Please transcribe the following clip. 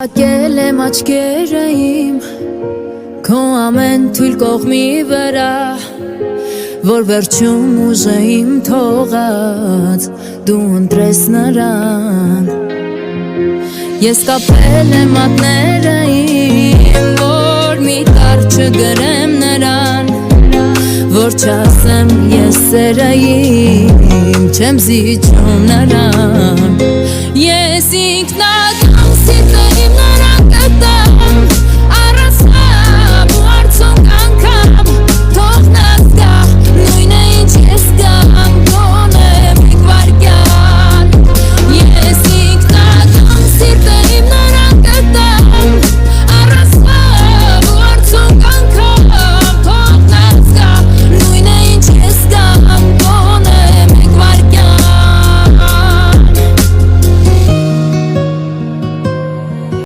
Ակել եմ աչքերը իմ քո ամեն թույլ կողմի վրա, որ վերջում ուժեիմ թողած դու ընտրես նրան։ Ես կապել եմ մատները իմ, որ մի տար չգրեմ նրան, որ չասեմ ես սերը իմ, չեմ զիջում նրան։